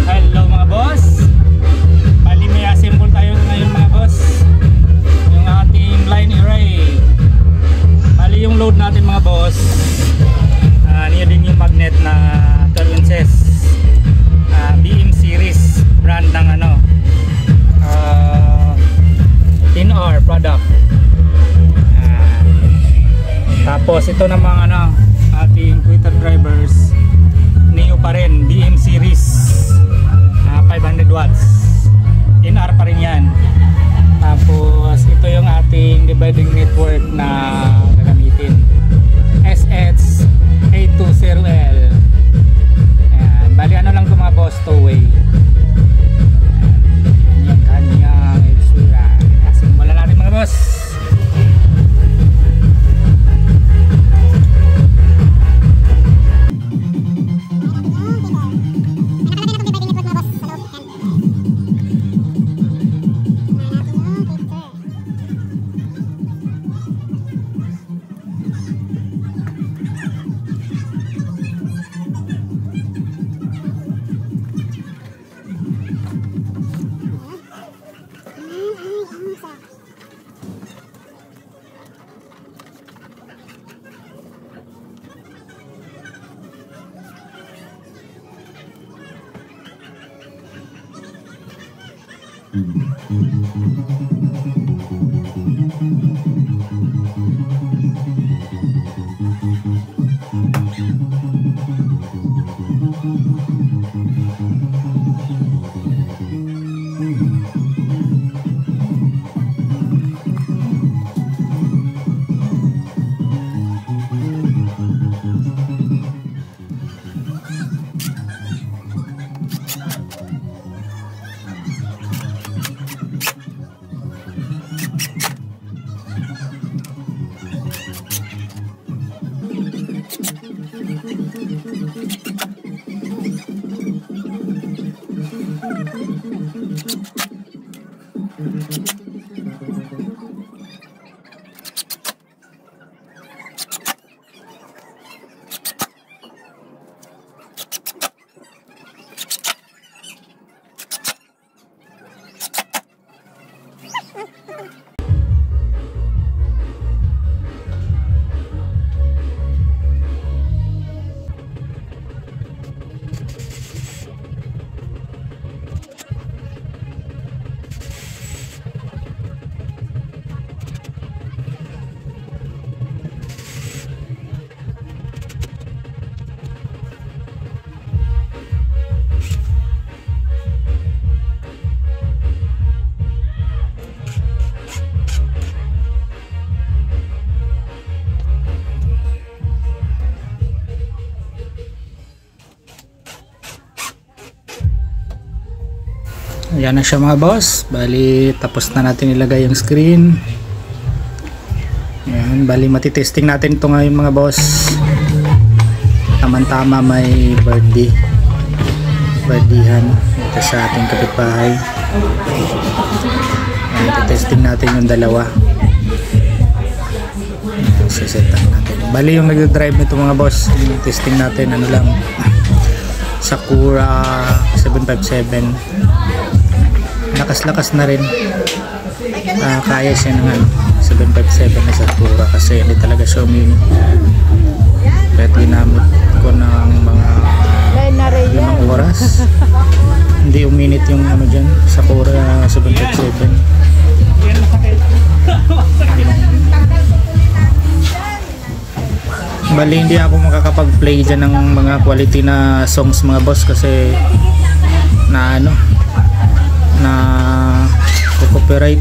Hello mga boss. Bali may assemble tayo ngayon mga boss. Yung ating line array. Bali yung load natin mga boss. Niya din yung magnet na 12 inches. BM series brand ng ano. 10R product. Tapos ito namang ano ating Twitter drivers. Neo pa rin, BM series 500 watts 10R pa rin yan. Tapos ito yung ating dividing network na gagamitin, SH820L. Ayan, bali ano lang ito mga boss, 2-way. Ayan yung kanyang itsura. Simulan natin mga boss. Ayan na siya mga boss. Bali tapos na natin ilagay yung screen. Ayan, bali matitesting natin ito ngayon mga boss. Tama-tama may birthday-han ito sa ating kapitbahay. Matitesting natin yung dalawa. Siset natin. Bali yung nag-drive nito mga boss, testing natin ano lang, Sakura 757. Lakas-lakas na rin. Kaya siya ng 757 na Sakura kasi hindi talaga siya uminit. Kahit ginamit ko ng mga 5 oras hindi uminit yung ano dyan, Sakura 757. Bali hindi ako makakapag-play dyan ng mga quality na songs mga boss kasi na ano na copyright,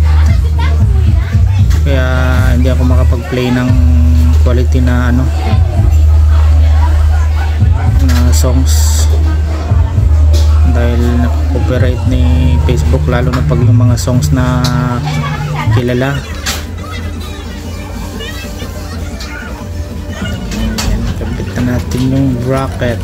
kaya hindi ako makapag-play ng quality na ano na songs dahil na-copyright ni Facebook, lalo na pag yung mga songs na kilala. Kapitan natin yung bracket.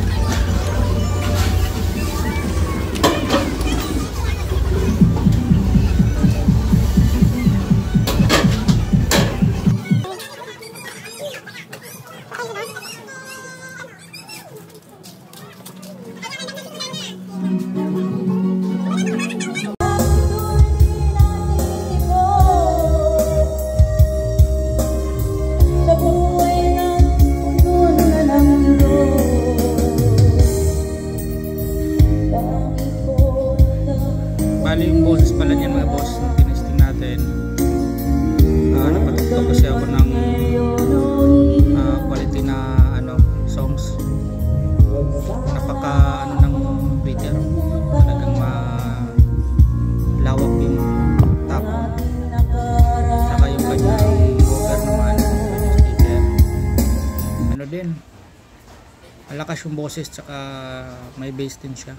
malakas yung boses tsaka may bass din siya.